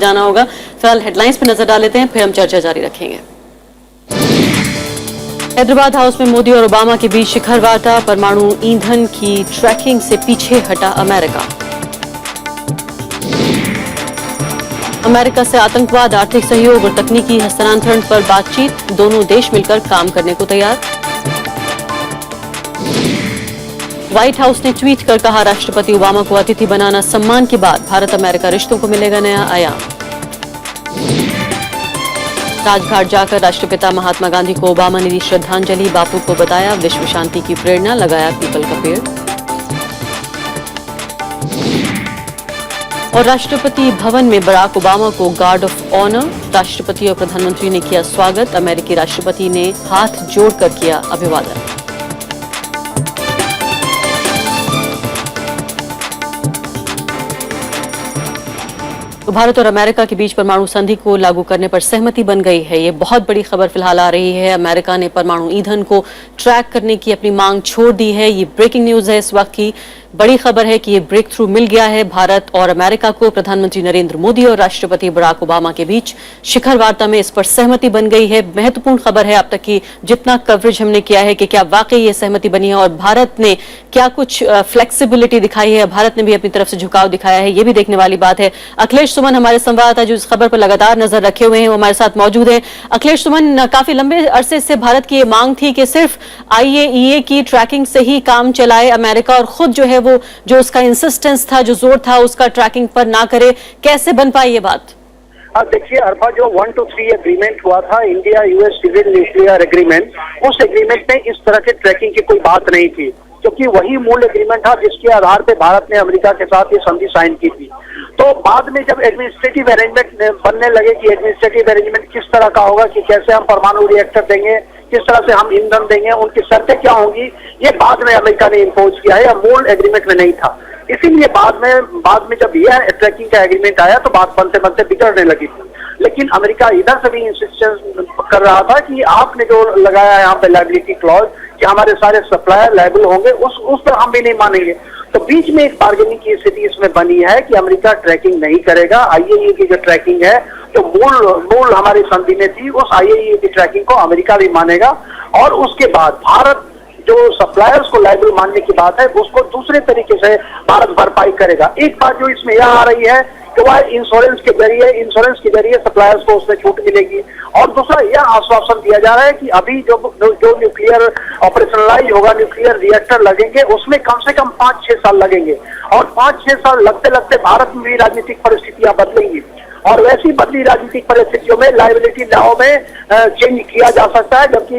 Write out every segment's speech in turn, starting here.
जाना होगा। फिलहाल हेडलाइंस पर नजर डाल लेते हैं, फिर हम चर्चा जारी रखेंगे। हैदराबाद हाउस में मोदी और ओबामा के बीच शिखर वार्ता, परमाणु ईंधन की ट्रैकिंग से पीछे हटा अमेरिका। अमेरिका से आतंकवाद, आर्थिक सहयोग और तकनीकी हस्तांतरण पर बातचीत, दोनों देश मिलकर काम करने को तैयार। व्हाइट हाउस ने ट्वीट कर कहा, राष्ट्रपति ओबामा को अतिथि बनाना सम्मान की बात, भारत अमेरिका रिश्तों को मिलेगा नया आयाम। राजघाट जाकर राष्ट्रपिता महात्मा गांधी को ओबामा ने दी श्रद्धांजलि, बापू को बताया विश्व शांति की प्रेरणा, लगाया पीपल का पेड़। और राष्ट्रपति भवन में बराक ओबामा को गार्ड ऑफ ऑनर, राष्ट्रपति और प्रधानमंत्री ने किया स्वागत, अमेरिकी राष्ट्रपति ने हाथ जोड़कर किया अभिवादन। तो भारत और अमेरिका के बीच परमाणु संधि को लागू करने पर सहमति बन गई है। ये बहुत बड़ी खबर फिलहाल आ रही है। अमेरिका ने परमाणु ईंधन को ट्रैक करने की अपनी मांग छोड़ दी है। ये ब्रेकिंग न्यूज है, इस वक्त की बड़ी खबर है कि ये ब्रेक थ्रू मिल गया है भारत और अमेरिका को। प्रधानमंत्री नरेंद्र मोदी और राष्ट्रपति बराक ओबामा के बीच शिखर वार्ता में इस पर सहमति बन गई है। महत्वपूर्ण खबर है अब तक की जितना कवरेज हमने किया है कि क्या वाकई ये सहमति बनी है और भारत ने क्या कुछ फ्लेक्सिबिलिटी दिखाई है, भारत ने भी अपनी तरफ से झुकाव दिखाया है, ये भी देखने वाली बात है। अखिलेश सुमन हमारे संवाददाता जो इस खबर पर लगातार नजर रखे हुए हैं वो हमारे साथ मौजूद है। अखिलेश सुमन, काफी लंबे अरसे से भारत की ये मांग थी कि सिर्फ IAEA की ट्रैकिंग से ही काम चलाए अमेरिका और खुद जो है वो जो उसका इंसिस्टेंस था, जो जोर था उसका ट्रैकिंग पर ना करे। कैसे बन पाई ये बात? देखिए अर्फा, जो 1 to 3 एग्रीमेंट हुआ था, India US civil nuclear agreement, उस एग्रीमेंट में इस तरह के ट्रैकिंग की कोई बात नहीं थी, क्योंकि वही मूल एग्रीमेंट था जिसके आधार पे भारत ने अमेरिका के साथ ये संधि साइन की थी। तो बाद में जब एडमिनिस्ट्रेटिव अरेंजमेंट बनने लगे कि एडमिनिस्ट्रेटिव अरेंजमेंट किस तरह का होगा, कि कैसे हम परमाणु रिएक्टर देंगे, किस तरह से हम ईंधन देंगे, उनकी शर्तें क्या होंगी, ये बाद में अमेरिका ने इम्पोज किया है, मूल एग्रीमेंट में नहीं था। इसीलिए बाद में जब यह ट्रैकिंग का एग्रीमेंट आया तो बात बनते बनते बिगड़ने लगी थी। लेकिन अमेरिका इधर से भी इंसिस्टेंस कर रहा था कि आपने जो लगाया है यहाँ पे लायबिलिटी क्लॉज कि हमारे सारे सप्लायर लायबल होंगे, उस पर हम भी नहीं मानेंगे। तो बीच में एक बार्गेनिंग की स्थिति इसमें बनी है कि अमेरिका ट्रैकिंग नहीं करेगा, IAEA की जो ट्रैकिंग है जो मूल हमारी संधि में थी, उस IAEA की ट्रैकिंग को अमेरिका भी मानेगा। और उसके बाद भारत जो सप्लायर्स को लायबल मानने की बात है उसको दूसरे तरीके से भारत भरपाई करेगा। एक बात जो इसमें यह आ रही है कि वह इंश्योरेंस के जरिए सप्लायर्स को उसमें छूट मिलेगी। और दूसरा यह आश्वासन दिया जा रहा है कि अभी जो न्यूक्लियर ऑपरेशनलाइज होगा, न्यूक्लियर रिएक्टर लगेंगे, उसमें कम से कम 5-6 साल लगेंगे। और 5-6 साल लगते लगते भारत में भी राजनीतिक परिस्थितियां बदलेंगी और वैसी बदली राजनीतिक परिस्थितियों में लायबिलिटी लॉ में चेंज किया जा सकता है, जबकि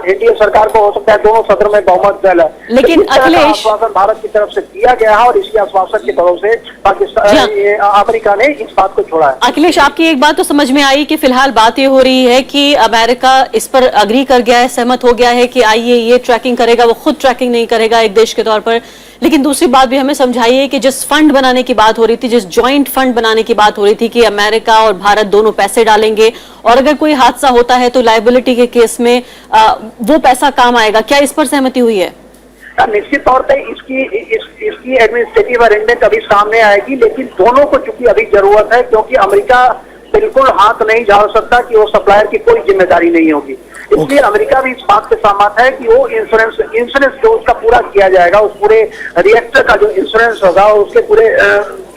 एनडीए सरकार को हो सकता है दोनों सदन में बहुमत है। लेकिन अखिलेश, आश्वासन भारत की तरफ से दिया गया है और इसी आश्वासन की तरफ से पाकिस्तान अमेरिका ने इस बात को छोड़ा है। अखिलेश, आपकी एक बात तो समझ में आई कि फिलहाल बात ये हो रही है कि अमेरिका इस पर अग्री कर गया है, सहमत हो गया है कि IAEA ट्रैकिंग करेगा, वो खुद ट्रैकिंग नहीं करेगा एक देश के तौर पर। लेकिन दूसरी बात भी हमें समझाइए कि जिस फंड बनाने की बात हो रही थी, जिस जॉइंट फंड बनाने की बात हो रही थी कि अमेरिका और भारत दोनों पैसे डालेंगे और अगर कोई हादसा होता है तो लायबिलिटी के केस में वो पैसा काम आएगा, क्या इस पर सहमति हुई है? निश्चित तौर पे इसकी एडमिनिस्ट्रेटिव अरेंजमेंट अभी सामने आएगी, लेकिन दोनों को चूंकि अभी जरूरत है, क्योंकि अमेरिका बिल्कुल हाथ नहीं झाड़ सकता कि वो सप्लायर की कोई जिम्मेदारी नहीं होगी। इसलिए अमेरिका भी इस बात पे सहमत है कि वो इंश्योरेंस जो उसका पूरा किया जाएगा, उस पूरे रिएक्टर का जो इंश्योरेंस होगा, उसके पूरे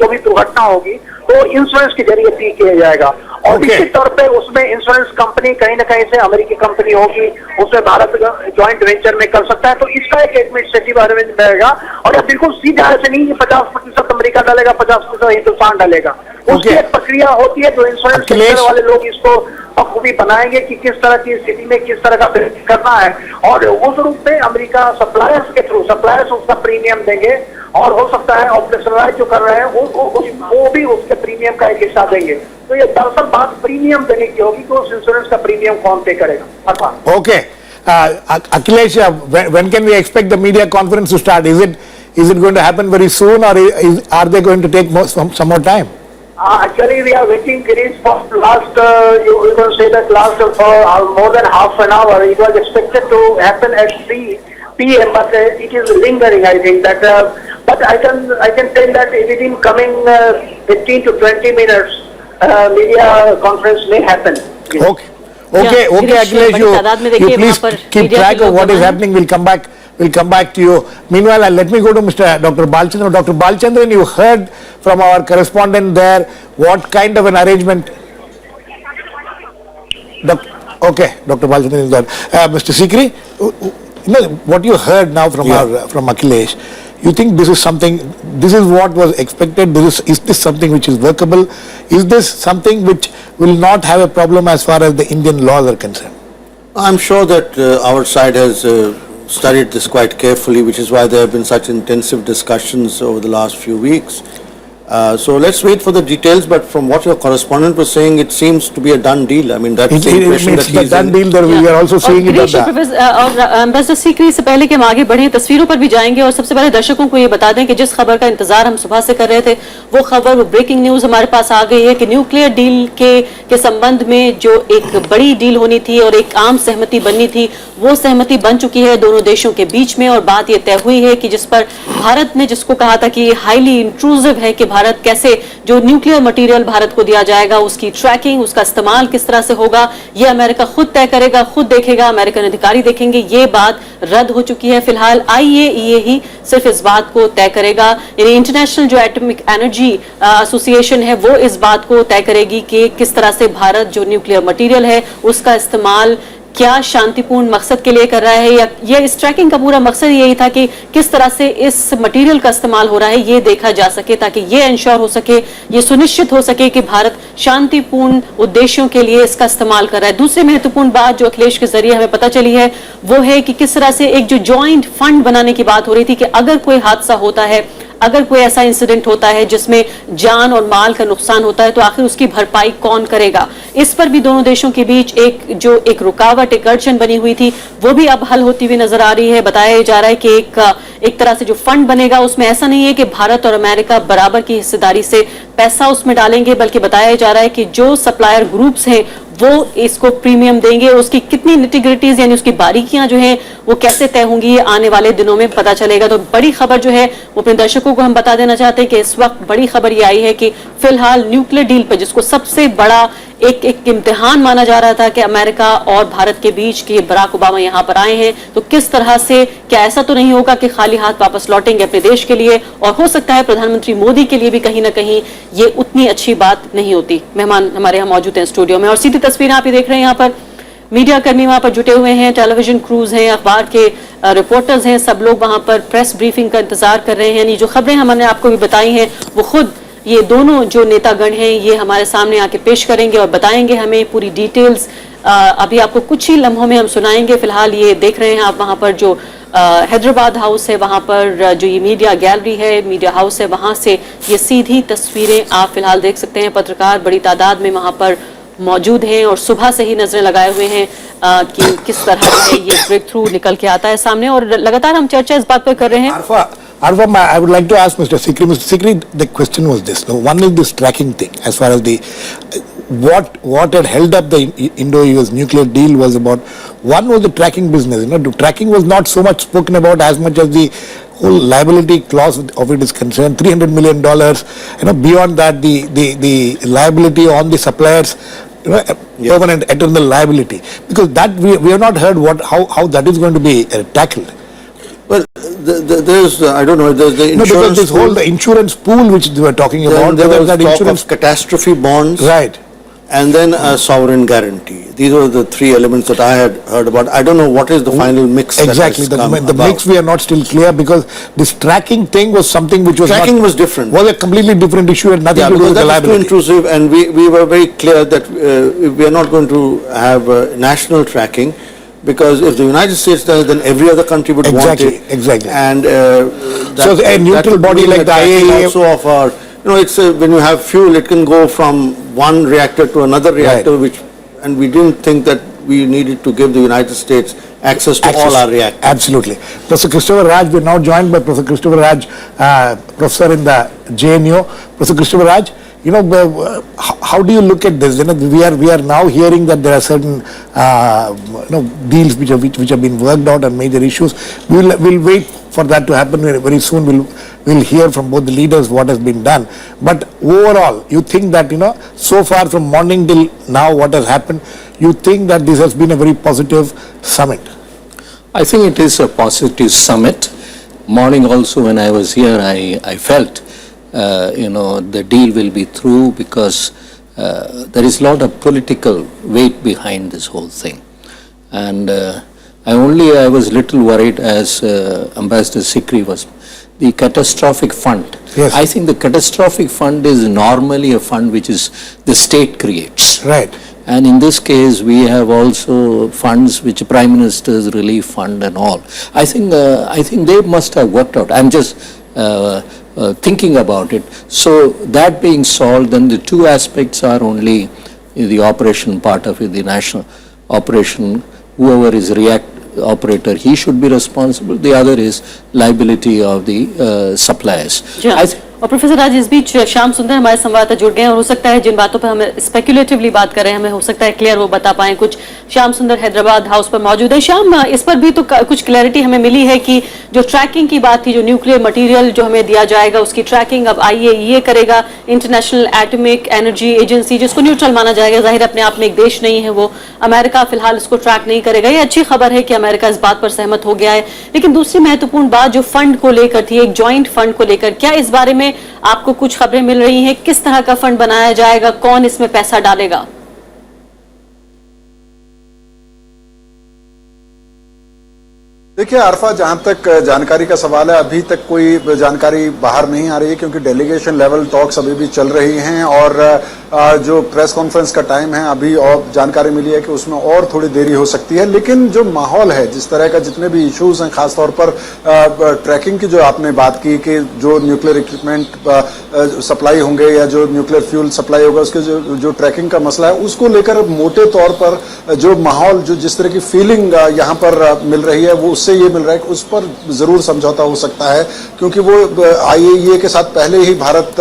जो भी दुर्घटना होगी तो इंश्योरेंस के जरिए पे किया जाएगा। और निश्चित तौर पे उसमें इंश्योरेंस कंपनी कहीं ना कहीं से अमेरिकी कंपनी होगी, उसमें भारत ज्वाइंट वेंचर में कर सकता है। तो इसका एक एडमिनिस्ट्रेटिव अरेंजमेंट रहेगा और यह बिल्कुल सीधा ऐसे नहीं कि 50% अमेरिका डालेगा, 50% हिंदुस्तान डालेगा। उसकी एक प्रक्रिया होती है जो इंश्योरेंस सेक्टर वाले लोग इसको बखूबी बनाएंगे कि किस तरह की स्थिति में किस तरह का करना है। और उस रूप में अमेरिका सप्लायर्स के थ्रू सप्लायर्स उसका प्रीमियम देंगे और हो सकता है ऑपरेशनलाइज जो कर रहे हैं वो भी उसके प्रीमियम का एक हिस्सा देंगे। तो ये दरअसल बात प्रीमियम देने की होगी कि उस इंश्योरेंस का प्रीमियम कौन पे करेगा। Okay Akhilesh, when can we expect the media conference to start? Is it going to happen very soon, or are they going to take some more time? Actually, we are waiting, Girish, for last, you can say that last for more than half an hour. It was expected to happen at 3 p.m., but it is lingering, I think, that But I can tell that within coming 15 to 20 minutes, media conference may happen. Okay. Okay, Yeah, okay, Girish, Akhilesh, बड़ी तादाद में you देखिए please वहाँ पर keep media track के of लोग what is वहाँ हैं। happening. We'll come back to you. Meanwhile, let me go to Dr. Balchandran. Dr. Balchandran, you heard from our correspondent there what kind of an arrangement. Okay, Dr. Balchandran is there. Mr. Sikri, you know what you heard now from from Akhilesh. You think this is what was expected? Is this something which is workable? Is this something which will not have a problem as far as the Indian laws are concerned? I'm sure that our side has studied this quite carefully, which is why there have been such intensive discussions over the last few weeks. So let's wait for the details, but from what your correspondent was saying, it seems to be a done deal. I mean, that's the impression that It's the he's done in. deal that we are also seeing it. Girish और ambassador Sikri से पहले कि हम आगे बढ़े तस्वीरों पर भी जाएंगे और सबसे पहले दर्शकों को ये बता दें कि जिस खबर का इंतजार हम सुबह से कर रहे थे वो खबर वो ब्रेकिंग न्यूज हमारे पास आ गई है कि न्यूक्लियर डील के संबंध में जो एक बड़ी डील होनी थी और एक आम सहमति बननी थी वो सहमति बन चुकी है दोनों देशों के बीच में और बात ये तय हुई है कि जिस पर भारत ने जिसको कहा था कि हाईली इंट्रूसिव है कि भारत कैसे जो न्यूक्लियर मटेरियल भारत को दिया जाएगा उसकी ट्रैकिंग उसका इस्तेमाल किस तरह से होगा ये अमेरिका खुद तय करेगा खुद देखेगा अमेरिकन अधिकारी देखेंगे ये बात रद्द हो चुकी है फिलहाल IAEA ही सिर्फ इस बात को तय करेगा यानी इंटरनेशनल जो एटॉमिक एनर्जी एसोसिएशन है वो इस बात को तय करेगी कि किस तरह से भारत जो न्यूक्लियर मटेरियल है उसका इस्तेमाल क्या शांतिपूर्ण मकसद के लिए कर रहा है या ये इस ट्रैकिंग का पूरा मकसद यही था कि किस तरह से इस मटेरियल का इस्तेमाल हो रहा है ये देखा जा सके ताकि ये इंश्योर हो सके ये सुनिश्चित हो सके कि भारत शांतिपूर्ण उद्देश्यों के लिए इसका इस्तेमाल कर रहा है दूसरी महत्वपूर्ण बात जो अखिलेश के जरिए हमें पता चली है वो है कि किस तरह से एक जो जॉइंट फंड बनाने की बात हो रही थी कि अगर कोई हादसा होता है अगर कोई ऐसा इंसिडेंट होता है जिसमें जान और माल का नुकसान होता है तो आखिर उसकी भरपाई कौन करेगा इस पर भी दोनों देशों के बीच एक रुकावट एक अड़चन बनी हुई थी वो भी अब हल होती हुई नजर आ रही है बताया जा रहा है कि एक तरह से जो फंड बनेगा उसमें ऐसा नहीं है कि भारत और अमेरिका बराबर की हिस्सेदारी से पैसा उसमें डालेंगे बल्कि बताया जा रहा है कि जो सप्लायर ग्रुप्स हैं वो इसको प्रीमियम देंगे उसकी कितनी निटिग्रिटीज यानी उसकी बारीकियां जो हैं वो कैसे तय होंगी ये आने वाले दिनों में पता चलेगा तो बड़ी खबर जो है वो अपने दर्शकों को हम बता देना चाहते हैं कि इस वक्त बड़ी खबर ये आई है कि फिलहाल न्यूक्लियर डील पर जिसको सबसे बड़ा एक इम्तिहान माना जा रहा था कि अमेरिका और भारत के बीच कि बराक ओबामा यहाँ पर आए हैं तो किस तरह से क्या ऐसा तो नहीं होगा कि खाली हाथ वापस लौटेंगे अपने देश के लिए और हो सकता है प्रधानमंत्री मोदी के लिए भी कहीं ना कहीं ये उतनी अच्छी बात नहीं होती मेहमान हमारे यहाँ मौजूद हैं स्टूडियो में और सीधी तस्वीरें आप ही देख रहे हैं यहाँ पर मीडिया कर्मी वहां पर जुटे हुए हैं टेलीविजन क्रूज हैं अखबार के रिपोर्टर्स हैं सब लोग वहां पर प्रेस ब्रीफिंग का इंतजार कर रहे हैं यानी जो खबरें हमने आपको भी बताई हैं वो खुद ये दोनों जो नेतागण हैं ये हमारे सामने आके पेश करेंगे और बताएंगे हमें पूरी डिटेल्स अभी आपको कुछ ही लम्हों में हम सुनाएंगे फिलहाल ये देख रहे हैं आप वहां पर जो हैदराबाद हाउस है वहां पर जो ये मीडिया गैलरी है मीडिया हाउस है वहां से ये सीधी तस्वीरें आप फिलहाल देख सकते हैं पत्रकार बड़ी तादाद में वहां पर मौजूद हैं और सुबह से ही नजरें लगाए हुए हैं कि किस तरह से ये ब्रेक थ्रू निकल के आता है सामने और लगातार हम चर्चा इस बात पर कर रहे हैं Arfa, I would like to ask Mr. Sikri. Mr. Sikri, the question was this. No, one is this tracking thing. As far as the what had held up the Indo-US nuclear deal was about. One was the tracking business. You know, tracking was not so much spoken about as much as the whole liability clause of it is concerned. $300 million. You know, beyond that, the liability on the suppliers. You know, permanent eternal liability. Because that we have not heard how that is going to be tackled. Well, there's, I don't know, there's the insurance because this pool. whole the insurance pool which they were talking Then about, there was that talk insurance of catastrophe bonds. right. And then a sovereign guarantee. These were the three elements that I had heard about. I don't know what is the final mix Exactly, that has come the about. mix we are not still clear because this tracking thing was something which was Tracking was different. Was a completely different issue and nothing Yeah, to do because with the that is too liability. intrusive, and we were very clear that we are not going to have national tracking, because if the United States does it, then every other country would want Exactly, it. exactly. And So a neutral would body mean like the the tracking IAEA also of our, you know, it's when you have fuel, it can go from one reactor to another reactor, Right. and we didn't think that we needed to give the United States access to all our reactors. Absolutely. Professor Christopher Raj, we are now joined by Professor Christopher Raj, professor in the JNU. Professor Christopher Raj, you know, how do you look at this? You know, we are now hearing that there are certain deals which have been worked out and major issues. We'll wait for that to happen very soon. We'll hear from both the leaders what has been done. But overall, you think that so far from morning till now, what has happened? You think that this has been a very positive summit? I think it is a positive summit. Morning also when I was here, I felt, the deal will be through because there is a lot of political weight behind this whole thing. And I was little worried as Ambassador Sikri was, the catastrophic fund. Yes. I think the catastrophic fund is normally a fund which is the state creates. Right. And in this case, we have also funds which Prime Minister's Relief Fund and all. I think they must have worked out. I'm just thinking about it. So that being solved, then the two aspects are only the operation part of it, the national operation. Whoever is operator, he should be responsible. The other is liability of the suppliers. Yeah. और professor आज इस बीच श्याम सुंदर हमारे संवाददाता जुड़ गए हैं और हो सकता है जिन बातों पर हम स्पेकुलेटिवली बात कर रहे हैं हमें हो सकता है क्लियर वो बता पाएं कुछ। श्याम सुंदर हैदराबाद हाउस पर मौजूद है। श्याम, इस पर भी तो कुछ क्लैरिटी हमें मिली है कि जो ट्रैकिंग की बात थी, जो न्यूक्लियर मटेरियल जो हमें दिया जाएगा उसकी ट्रैकिंग अब IAEA करेगा, इंटरनेशनल एटॉमिक एनर्जी एजेंसी, जिसको न्यूट्रल माना जाएगा, जाहिर अपने आप में एक देश नहीं है वो, अमेरिका फिलहाल इसको ट्रैक नहीं करेगा। ये अच्छी खबर है कि अमेरिका इस बात पर सहमत हो गया है। लेकिन दूसरी महत्वपूर्ण बात जो फंड को लेकर थी, एक ज्वाइंट फंड को लेकर, क्या इस बारे में आपको कुछ खबरें मिल रही हैं? किस तरह का फंड बनाया जाएगा, कौन इसमें पैसा डालेगा? देखिए आरफा, जहां तक जानकारी का सवाल है, अभी तक कोई जानकारी बाहर नहीं आ रही है क्योंकि डेलीगेशन लेवल टॉक्स अभी भी चल रही हैं और जो प्रेस कॉन्फ्रेंस का टाइम है अभी और जानकारी मिली है कि उसमें और थोड़ी देरी हो सकती है। लेकिन जो माहौल है, जिस तरह का जितने भी इश्यूज हैं, खासतौर पर ट्रैकिंग की जो आपने बात की कि जो न्यूक्लियर इक्विपमेंट सप्लाई होंगे या जो न्यूक्लियर फ्यूल सप्लाई होगा उसके जो ट्रैकिंग का मसला है, उसको लेकर मोटे तौर पर जो माहौल, जो जिस तरह की फीलिंग यहाँ पर मिल रही है, वो उससे ये मिल रहा है कि उस पर जरूर समझौता हो सकता है क्योंकि वो IAEA के साथ पहले ही भारत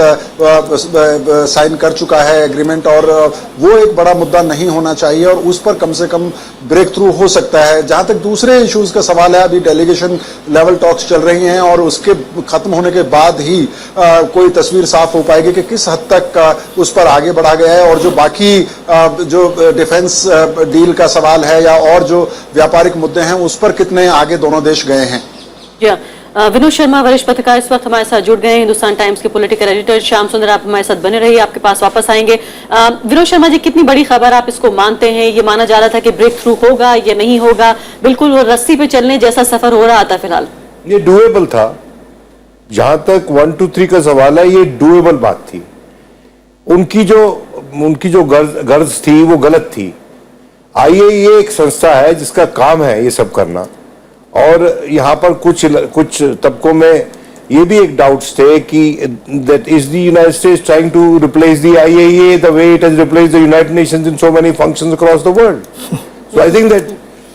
साइन कर चुका है एग्रीमेंट और वो एक बड़ा मुद्दा नहीं होना चाहिए और उस पर कम से कम ब्रेक थ्रू हो सकता है। जहां तक दूसरे इश्यूज का सवाल है, अभी डेलीगेशन लेवल टॉक्स चल रही हैं और उसके खत्म होने के बाद ही कोई तस्वीर साफ हो पाएगी कि किस हद तक उस पर आगे बढ़ा गया है और जो बाकी जो डिफेंस डील का सवाल है या और जो व्यापारिक मुद्दे हैं उस पर कितने आगे दोनों देश गए हैं। विनोद शर्मा वरिष्ठ पत्रकार इस वक्त हमारे साथ जुड़ गए हैं, हिंदुस्तान टाइम्स के पॉलिटिकल एडिटर। श्याम सुंदर, आप हमारे साथ बने रहिए, आपके पास वापस आएंगे। विनोद शर्मा जी, कितनी बड़ी खबर आप इसको मानते हैं? ये माना जा रहा था कि ब्रेक थ्रू होगा या नहीं होगा, बिल्कुल वो रस्सी पे चलने जैसा सफर हो रहा था फिलहाल? ये डूएबल था। जहां तक 1, 2, 3 का सवाल है, ये डूएबल बात थी। उनकी जो गर्ज थी वो गलत थी। IAEA एक संस्था है जिसका काम है ये सब करना और यहाँ पर कुछ तबकों में ये भी एक डाउट्स थे कि that is the United States trying to replace the IAEA the way it has replaced the United Nations in so many functions across the world. So I think that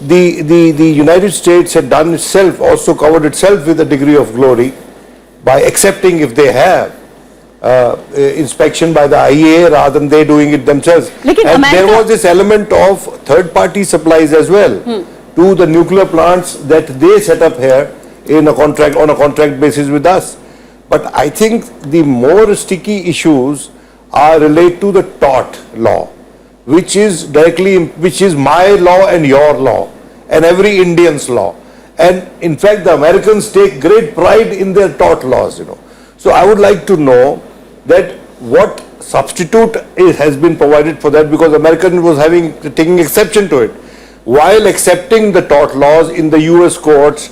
the United States had done itself, also covered itself with a degree of glory by accepting if they have inspection by the IAEA rather than they doing it themselves. And there was this element of third-party supplies as well to the nuclear plants that they set up here on a contract basis with us. But I think the more sticky issues are related to the tort law, which is my law and your law and every Indian's law. And in fact, the Americans take great pride in their tort laws, So I would like to know that what substitute has been provided for that, because American was taking exception to it. While accepting the tort laws in the US courts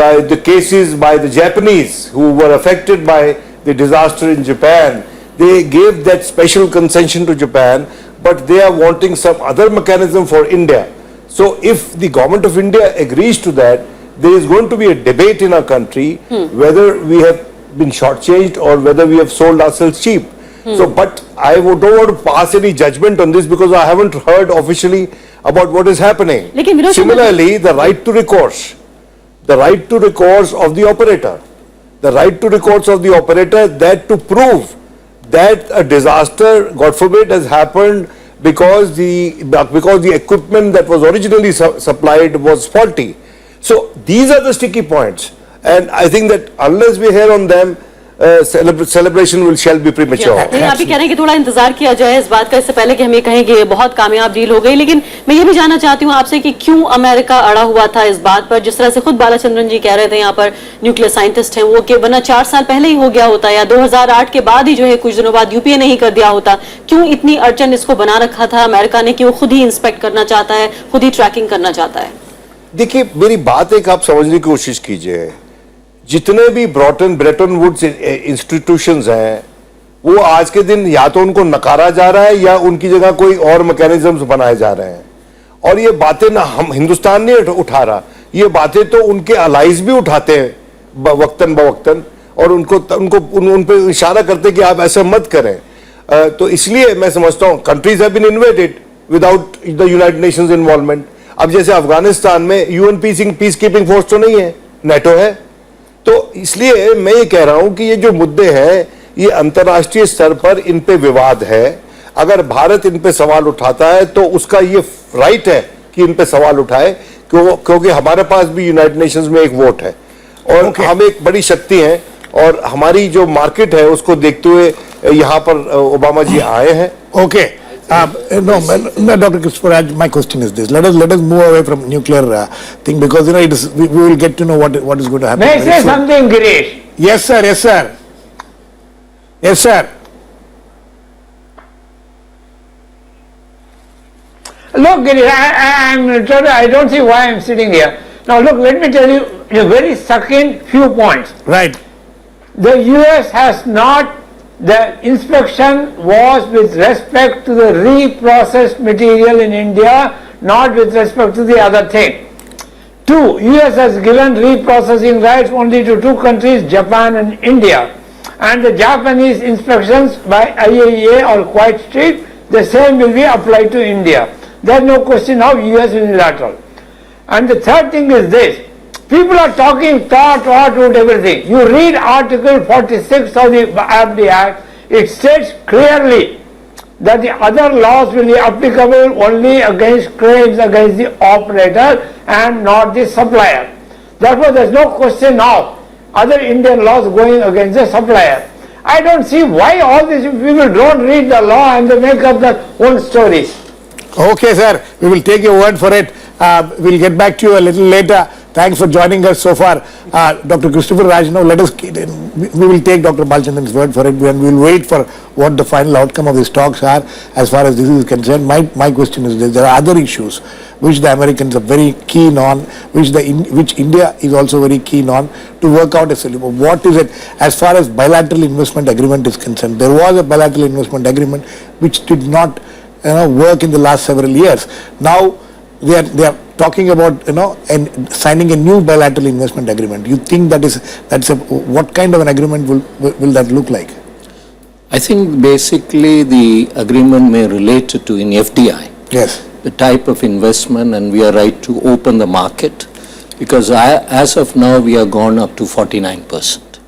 by the cases by the Japanese who were affected by the disaster in Japan, they gave that special concession to Japan, but they are wanting some other mechanism for India. So if the government of India agrees to that, there is going to be a debate in our country whether we have been shortchanged or whether we have sold ourselves cheap. So, but I don't want to pass any judgment on this because I haven't heard officially about what is happening. Similarly, the right to recourse of the operator, that to prove that a disaster, God forbid, has happened because the equipment that was originally supplied was faulty. So these are the sticky points, and I think that unless we hear on them, celebration shall be premature. नहीं, आप ये कह रहे हैं कि थोड़ा इंतजार किया जाए इस बात का, इससे पहले कि हम ये कहें कि ये बहुत कामयाब डील हो गई। लेकिन मैं ये भी जानना चाहती हूँ आपसे कि क्यों अमेरिका अड़ा हुआ था इस बात पर, जिस तरह से खुद बालाचंद्रन जी कह रहे थे, यहाँ पर न्यूक्लियर साइंटिस्ट हैं वो, कि वरना 4 साल पहले ही हो गया होता, या 2008 के बाद ही जो है कुछ दिनों बाद यूपीए नहीं कर दिया होता। क्यों इतनी अड़चन इसको बना रखा था अमेरिका ने कि वो खुद ही इंस्पेक्ट करना चाहता है, खुद ही ट्रैकिंग करना चाहता है? देखिए, मेरी बात एक आप समझने की कोशिश कीजिए, जितने भी ब्रेटन वुड्स इंस्टीट्यूशंस हैं, वो आज के दिन या तो उनको नकारा जा रहा है या उनकी जगह कोई और मैकेनिज्म्स बनाए जा रहे हैं। और ये बातें ना हम हिंदुस्तान नहीं उठा रहा, ये बातें तो उनके अलाइज भी उठाते हैं वक्तन बवक्तन, और उन पे इशारा करते कि आप ऐसा मत करें। तो इसलिए मैं समझता हूँ countries have been invaded without the United Nations involvement. अब जैसे अफगानिस्तान में यूएन पीस कीपिंग फोर्स तो नहीं है, नेटो है। तो इसलिए मैं ये कह रहा हूं कि ये जो मुद्दे हैं, ये अंतर्राष्ट्रीय स्तर पर इन पे विवाद है। अगर भारत इन पे सवाल उठाता है तो उसका ये राइट है कि इन पे सवाल उठाए, क्योंकि हमारे पास भी यूनाइटेड नेशंस में एक वोट है और हम एक बड़ी शक्ति हैं, और हमारी जो मार्केट है उसको देखते हुए यहाँ पर ओबामा जी आए हैं। Okay. No, Dr. Christopher, my question is this: let us move away from nuclear thing, because we will get to know what is going to happen. May I say something, Girish? Yes, sir. Yes, sir. Yes, sir. Look, Girish, I don't see why I'm sitting here. Now, look, let me tell you a very succinct few points. Right. The US has not. The inspection was with respect to the reprocessed material in India, not with respect to the other thing. 2, US has given reprocessing rights only to 2 countries, Japan and India. And the Japanese inspections by IAEA are quite strict. The same will be applied to India. There is no question of US unilateral. And the third thing is this. People are talking thought about everything. You read Article 46 of the ABD Act, it states clearly that the other laws will be applicable only against claims against the operator and not the supplier. Therefore, there is no question of other Indian laws going against the supplier. I don't see why all these people don't read the law and they make up their own stories. Okay, sir. We will take your word for it. We'll get back to you a little later. Thanks for joining us so far. Dr. Christopher Raj, now we will take Dr. Balachandran's word for it, and we will wait for what the final outcome of these talks are as far as this is concerned. My question is this: there are other issues which the Americans are very keen on, which India is also very keen on, to work out a solution. What is it as far as bilateral investment agreement is concerned? There was a bilateral investment agreement which did not work in the last several years. Now they are talking about and signing a new bilateral investment agreement. You think what kind of an agreement will that look like? I think basically the agreement may relate to in FDI. Yes. The type of investment, and we are right to open the market, because as of now we are gone up to 49%.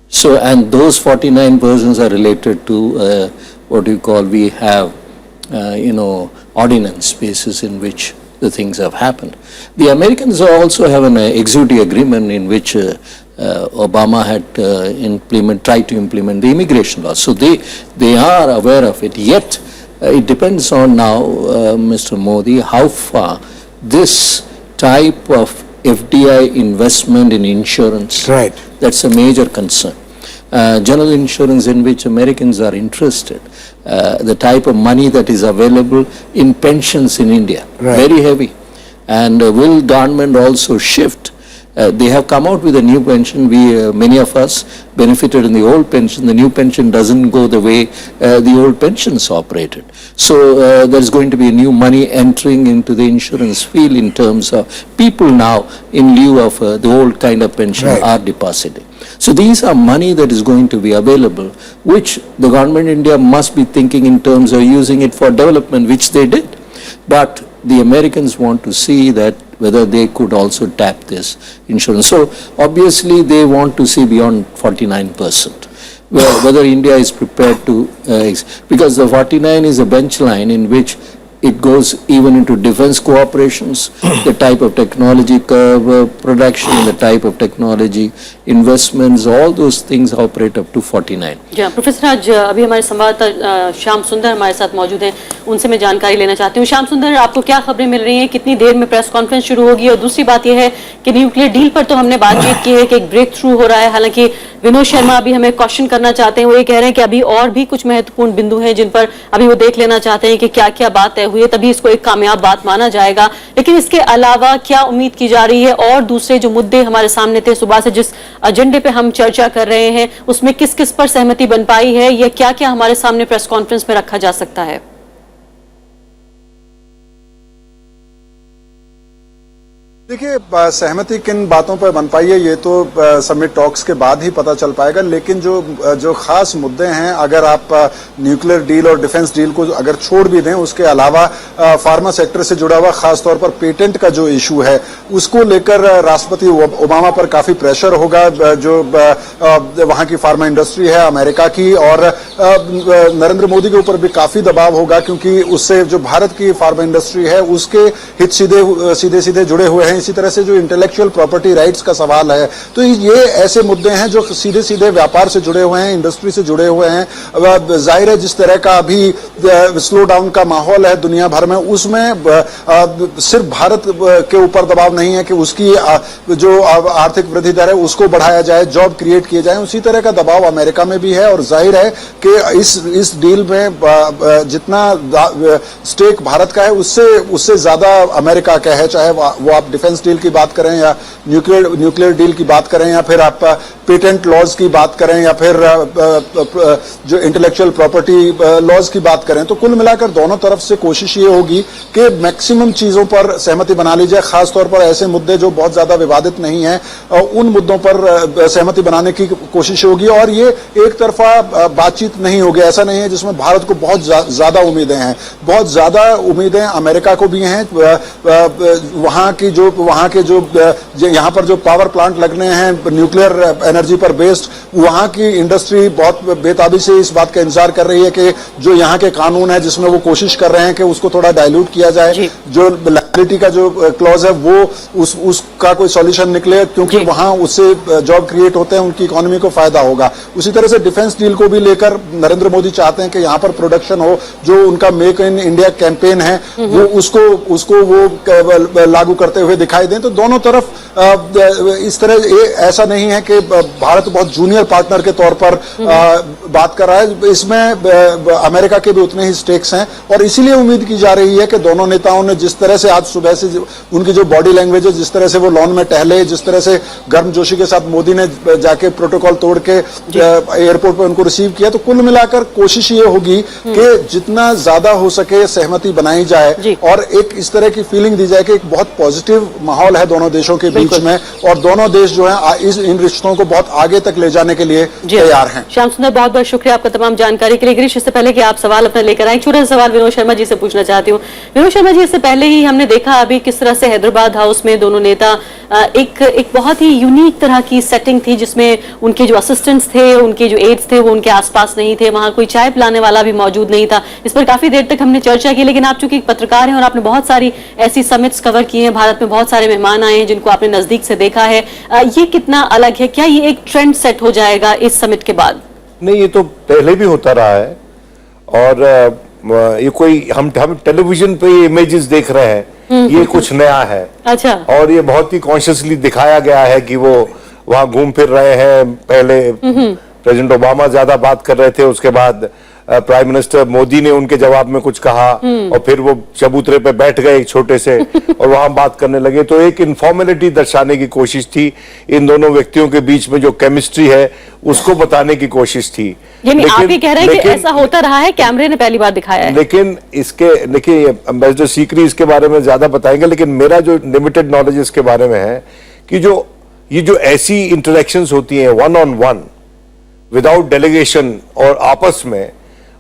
So, and those 49% are related to what you call, we have ordinance basis in which the things have happened. The Americans also have an executive agreement in which Obama had tried to implement the immigration law. So they are aware of it. Yet it depends on now, Mr. Modi, how far this type of FDI investment in insurance, right, that's a major concern. General insurance in which Americans are interested, the type of money that is available in pensions in India, right, very heavy. And will government also shift? They have come out with a new pension. Many of us benefited in the old pension. The new pension doesn't go the way the old pensions operated. So there's going to be new money entering into the insurance field in terms of people now, in lieu of the old kind of pension, right, are depositing. So these are money that is going to be available, which the government in India must be thinking in terms of using it for development, which they did. But the Americans want to see that whether they could also tap this insurance. So obviously they want to see beyond 49%. whether India is prepared to, because the 49 is a bench line in which it goes even into defense cooperations, the type of technology curve, production, the type of technology, investments, all those things operate up to 49. जी हाँ, professor आज अभी हमारे संवाददाता श्याम सुंदर हमारे साथ मौजूद हैं, उनसे मैं जानकारी लेना चाहती हूँ। श्याम सुंदर, आपको क्या खबरें मिल रही हैं, कितनी देर में प्रेस कॉन्फ्रेंस शुरू होगी? और दूसरी बात यह है कि न्यूक्लियर डील पर तो हमने बातचीत की है कि एक ब्रेक थ्रू हो रहा है, हालांकि विनोद शर्मा अभी हमें क्वेश्चन करना चाहते हैं। वो ये कह रहे हैं कि अभी और भी कुछ महत्वपूर्ण बिंदु हैं जिन पर अभी वो देख लेना चाहते हैं कि क्या क्या बात तय हुई है, तभी इसको एक कामयाब बात माना जाएगा। लेकिन इसके अलावा क्या उम्मीद की जा रही है, और दूसरे जो मुद्दे हमारे सामने थे सुबह से, जिस एजेंडे पे हम चर्चा कर रहे हैं, उसमें किस किस पर सहमति बन पाई है, या क्या क्या हमारे सामने प्रेस कॉन्फ्रेंस में रखा जा सकता है? देखिए, सहमति किन बातों पर बन पाई है ये तो समिट टॉक्स के बाद ही पता चल पाएगा, लेकिन जो खास मुद्दे हैं, अगर आप न्यूक्लियर डील और डिफेंस डील को अगर छोड़ भी दें, उसके अलावा फार्मा सेक्टर से जुड़ा हुआ खास तौर पर पेटेंट का जो इशू है, उसको लेकर राष्ट्रपति ओबामा पर काफी प्रेशर होगा। जो वहां की फार्मा इंडस्ट्री है अमेरिका की, और नरेंद्र मोदी के ऊपर भी काफी दबाव होगा, क्योंकि उससे जो भारत की फार्मा इंडस्ट्री है उसके हित सीधे जुड़े हुए हैं। इसी तरह से जो इंटेलेक्चुअल प्रॉपर्टी राइट्स का सवाल है, तो ये ऐसे मुद्दे हैं जो सीधे व्यापार से जुड़े हुए हैं, इंडस्ट्री से जुड़े हुए हैं। जाहिर है जिस तरह का अभी स्लो डाउन का माहौल है दुनिया भर में, उसमें सिर्फ भारत के ऊपर दबाव नहीं है कि उसकी जो आर्थिक वृद्धि दर है उसको बढ़ाया जाए, जॉब क्रिएट किए जाए, उसी तरह का दबाव अमेरिका में भी है। और जाहिर है कि इस डील में जितना स्टेक भारत का है उससे ज्यादा अमेरिका का है, चाहे वो आप डिफेंस डील की बात करें या न्यूक्लियर डील की बात करें, या फिर आप पेटेंट लॉज की बात करें, या फिर जो इंटेलेक्चुअल प्रॉपर्टी लॉज की बात करें। तो कुल मिलाकर दोनों तरफ से कोशिश ये होगी कि मैक्सिमम चीजों पर सहमति बना ली जाए, खासतौर पर ऐसे मुद्दे जो बहुत ज्यादा विवादित नहीं है, उन मुद्दों पर सहमति बनाने की कोशिश होगी। और ये एक तरफा बातचीत नहीं होगी, ऐसा नहीं है जिसमें भारत को बहुत ज्यादा उम्मीदें हैं। बहुत ज्यादा उम्मीदें अमेरिका को भी हैं। वहां के जो यहाँ पर जो पावर प्लांट लगने हैं न्यूक्लियर एनर्जी पर बेस्ड, वहां की इंडस्ट्री बहुत बेताबी से इस बात का इंतजार कर रही है कि जो यहाँ के कानून है जिसमें वो कोशिश कर रहे हैं कि उसको थोड़ा डाइल्यूट किया जाए, जो लायबिलिटी का जो क्लॉज है वो उसका कोई सॉल्यूशन निकले, क्योंकि वहां उससे जॉब क्रिएट होते हैं, उनकी इकोनॉमी को फायदा होगा। उसी तरह से डिफेंस डील को भी लेकर नरेंद्र मोदी चाहते हैं कि यहाँ पर प्रोडक्शन हो, जो उनका मेक इन इंडिया कैंपेन है वो उसको वो लागू करते हुए दिखाई दें। तो दोनों तरफ इस तरह ऐसा नहीं है कि भारत बहुत जूनियर पार्टनर के तौर पर बात कर रहा है, इसमें अमेरिका के भी उतने ही स्टेक्स हैं। और इसीलिए उम्मीद की जा रही है कि दोनों नेताओं ने जिस तरह से आज सुबह से उनकी जो बॉडी लैंग्वेज है, जिस तरह से वो लॉन में टहले, जिस तरह से गर्मजोशी के साथ मोदी ने जाके प्रोटोकॉल तोड़ के एयरपोर्ट पर उनको रिसीव किया, तो कुल मिलाकर कोशिश ये होगी कि जितना ज्यादा हो सके सहमति बनाई जाए और एक इस तरह की फीलिंग दी जाए कि एक बहुत पॉजिटिव माहौल है दोनों देशों के बीच में, और दोनों देश जो है इन रिश्तों को बहुत आगे तक ले जाने के लिए तैयार हैं। श्याम सुंदर, बहुत बहुत शुक्रिया आपका तमाम जानकारी के लिए। गिरीश, इससे पहले कि आप सवाल अपना लेकर आए, छोटा सा सवाल विनोद शर्मा जी से पूछना चाहती हूँ। विनोद शर्मा जी, इससे पहले ही हमने देखा अभी किस तरह से हैदराबाद हाउस में दोनों नेता एक बहुत ही यूनिक तरह की सेटिंग थी, जिसमें उनके जो असिस्टेंट्स थे, उनके जो एड्स थे, वो उनके आसपास नहीं थे, वहां कोई चाय पिलाने वाला भी मौजूद नहीं था। इस पर काफी देर तक हमने चर्चा की, लेकिन आप चूंकि एक पत्रकार हैं और आपने बहुत सारी ऐसी समिट्स कवर की हैं, भारत में बहुत सारे मेहमान आए हैं जिनको आपने नजदीक से देखा है, ये कितना अलग है? क्या ये एक ट्रेंड सेट हो जाएगा इस समिट के बाद? नहीं, ये तो पहले भी होता रहा है, और ये कोई हम टेलीविजन पे ये इमेजेस देख रहे हैं, ये कुछ नया है। अच्छा। और ये बहुत ही कॉन्शियसली दिखाया गया है कि वो वहां घूम फिर रहे हैं। पहले प्रेसिडेंट ओबामा ज्यादा बात कर रहे थे, उसके बाद प्राइम मिनिस्टर मोदी ने उनके जवाब में कुछ कहा, और फिर वो चबूतरे पे बैठ गए एक छोटे से और वहां बात करने लगे। तो एक इनफॉर्मेलिटी दर्शाने की कोशिश थी, इन दोनों व्यक्तियों के बीच में जो केमिस्ट्री है उसको बताने की कोशिश थी। यानी आप ये कह रहे हैं कि ऐसा होता रहा है, कैमरे ने पहली बार दिखाया है। लेकिन इसके देखिए, एम्बेसडर सीकरी इसके बारे में ज्यादा बताएंगे, लेकिन मेरा जो लिमिटेड नॉलेज इसके बारे में है कि ये जो ऐसी इंटरेक्शंस होती हैं one on one without delegation और आपस में,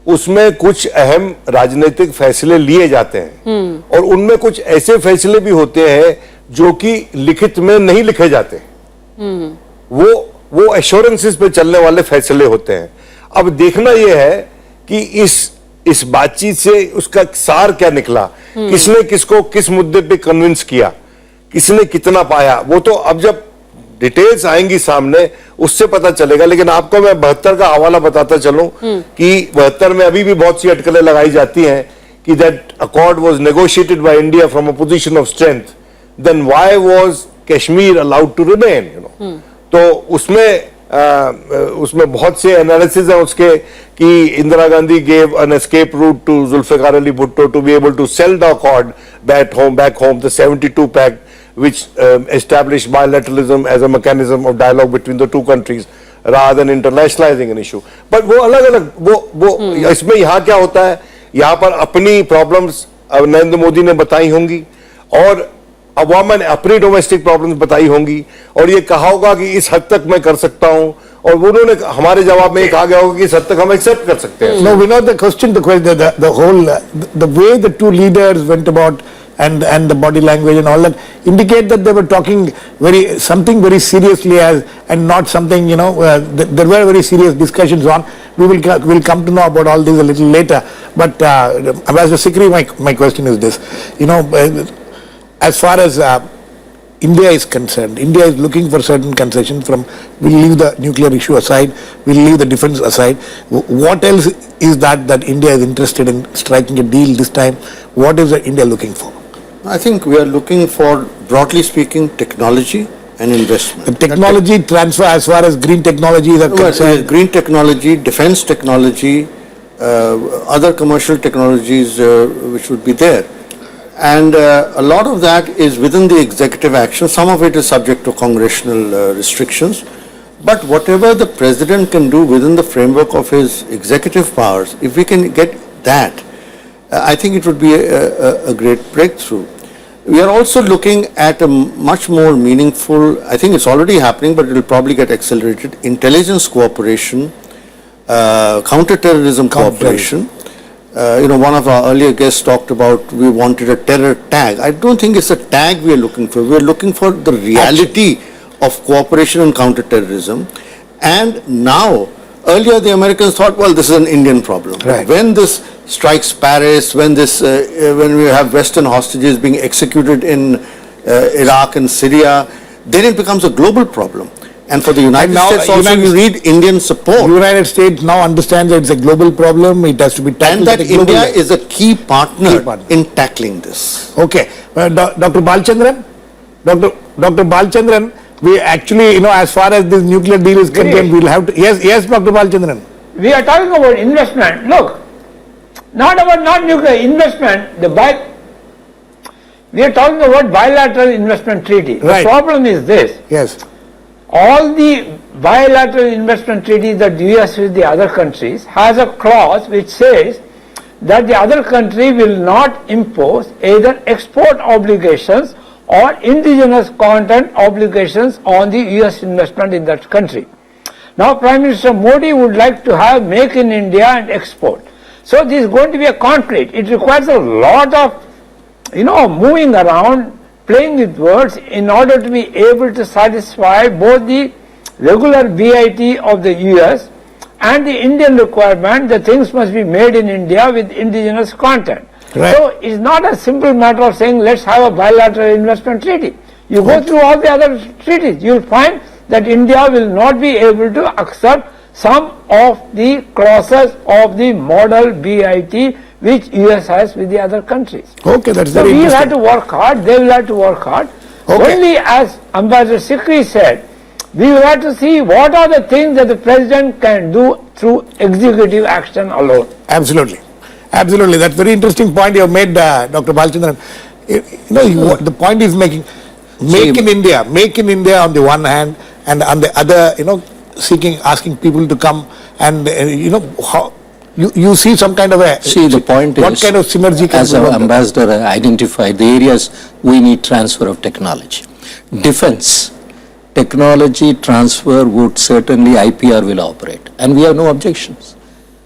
उसमें कुछ अहम राजनीतिक फैसले लिए जाते हैं, और उनमें कुछ ऐसे फैसले भी होते हैं जो कि लिखित में नहीं लिखे जाते। वो एश्योरेंसेस पे चलने वाले फैसले होते हैं। अब देखना यह है कि इस बातचीत से उसका सार क्या निकला, किसने किसको किस मुद्दे पे कन्विंस किया, किसने कितना पाया, वो तो अब जब डिटेल्स आएंगी सामने उससे पता चलेगा। लेकिन आपको मैं 72 का हवाला बताता चलूं कि 72 में अभी भी बहुत सी अटकलें लगाई जाती हैं कि that accord was negotiated by India from a position of strength, then why was Kashmir allowed to remain, you know. तो उसमें बहुत से एनालिसिस है उसके कि Indira Gandhi gave an escape route to Zulfikar Ali Bhutto to be able to sell the accord back home the 72 pact which established bilateralism as a mechanism of dialogue between the two countries rather than internationalizing an issue. But वो अलग-अलग वो इसमें यहाँ क्या होता है, यहाँ पर अपनी प्रॉब्लम्स नरेंद्र मोदी ने बताई होंगी और अवामा ने अपनी डोमेस्टिक प्रॉब्लम्स बताई होंगी और ये कहा होगा कि इस हद तक मैं कर सकता हूँ और उन्होंने हमारे जवाब में ये कहा गया होगा कि इस हद तक हम एक्सेप्ट कर सकते हैं। No, we know the question, the whole, the way the two leaders went about and the body language and all that indicate that they were talking something very seriously and not something, you know, there were very serious discussions on. We'll come to know about all this a little later. But Ambassador Sikri, my question is this, you know, as far as India is concerned, India is looking for certain concessions from, we'll leave the nuclear issue aside, we'll leave the defense aside. What else is that India is interested in striking a deal this time? What is India looking for? I think we are looking for, broadly speaking, technology and investment. The technology transfer as far as green technologies are concerned. Green technology, defense technology, other commercial technologies which would be there. And a lot of that is within the executive action. Some of it is subject to congressional restrictions. But whatever the president can do within the framework of his executive powers, if we can get that, I think it would be a great breakthrough. We are also looking at a much more meaningful, I think it's already happening, but it will probably get accelerated, intelligence cooperation, counterterrorism cooperation. You know, one of our earlier guests talked about we wanted a terror tag. I don't think it's a tag we are looking for. We are looking for the reality of cooperation and counterterrorism. And now, earlier the Americans thought, well, this is an Indian problem. Right. When this strikes Paris, when we have Western hostages being executed in Iraq and Syria, then it becomes a global problem. And for the United States also, you need Indian support. The United States now understands that it's a global problem, it has to be tackled. And that India is a key partner in tackling this. Okay. Dr. Balchandran? Dr. Balchandran, we actually, you know, as far as this nuclear deal is concerned, we'll have to, yes, Dr. Balchandran. We are talking about investment. Look, not nuclear investment. We are talking about bilateral investment treaty. Right. The problem is this. Yes. All the bilateral investment treaties that the US with the other countries has a clause which says that the other country will not impose either export obligations or indigenous content obligations on the US investment in that country. Now Prime Minister Modi would like to have Make in India and export. So this is going to be a conflict. It requires a lot of, moving around, playing with words in order to be able to satisfy both the regular BIT of the US and the Indian requirement that things must be made in India with indigenous content. Right. So it's not a simple matter of saying let's have a bilateral investment treaty. You go through all the other treaties, you'll find that India will not be able to accept some of the clauses of the model BIT which US has with the other countries. Okay, that's so very we will have interesting. to work hard, they will have to work hard. Okay. Only as Ambassador Sikri said, we will have to see what are the things that the President can do through executive action alone. Absolutely. Absolutely. That's very interesting point you have made, Dr. Balchandran. The point is making, make in India on the one hand, and on the other, asking people to come and, how you see some kind of a... See, the point what is, kind of synergy can as be our worked? ambassador identified, the areas we need transfer of technology. Defense, technology transfer would certainly IPR will operate, and we have no objections.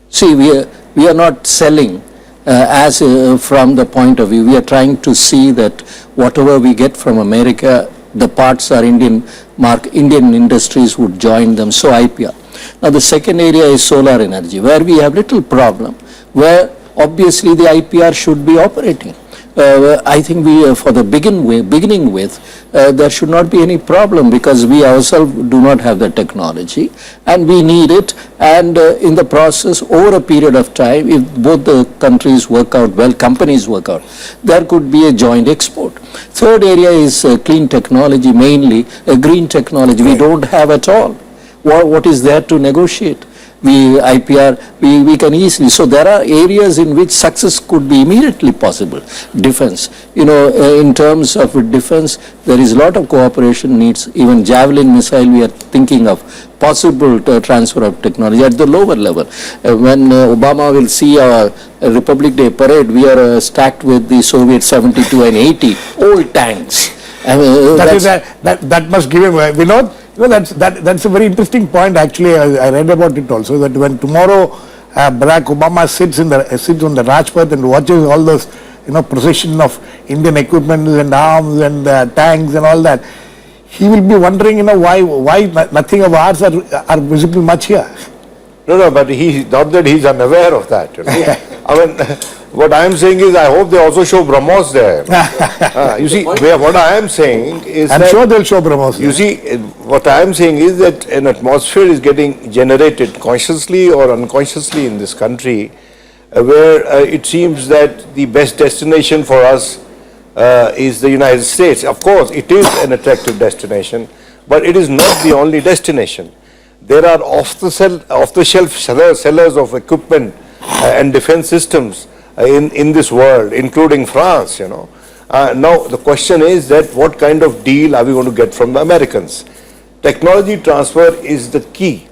See, we are not selling from the point of view, we are trying to see that whatever we get from America, the parts are Indian industries would join them, so IPR. Now the second area is solar energy, where we have little problem, where obviously the IPR should be operating. I think we, for the beginning with, there should not be any problem because we ourselves do not have the technology and we need it. And in the process, over a period of time, if both the countries work out well, companies work out, there could be a joint export. Third area is clean technology, mainly green technology. We don't have at all. What is there to negotiate? IPR, we can easily. So there are areas in which success could be immediately possible. Defense, in terms of defense, there is a lot of cooperation needs. Even Javelin missile, we are thinking of possible transfer of technology at the lower level. When Obama will see our Republic Day parade, we are stacked with the Soviet 72 and 80 old tanks. That must give him, Vinod. That's a very interesting point. Actually, I read about it also. That when tomorrow Barack Obama sits on the Rajpath and watches all those, procession of Indian equipment and arms and tanks and all that, he will be wondering, why nothing of ours are visible much here. No, but not that he's unaware of that. I mean, what I am saying is, I hope they also show BrahMos there. You see, what I am saying is I'm sure they'll show BrahMos. You see, what I am saying is that an atmosphere is getting generated consciously or unconsciously in this country, where it seems that the best destination for us is the United States. Of course, it is an attractive destination, but it is not the only destination. There are off-the-shelf sellers of equipment and defense systems in this world, including France, Now, the question is that what kind of deal are we going to get from the Americans? Technology transfer is the key,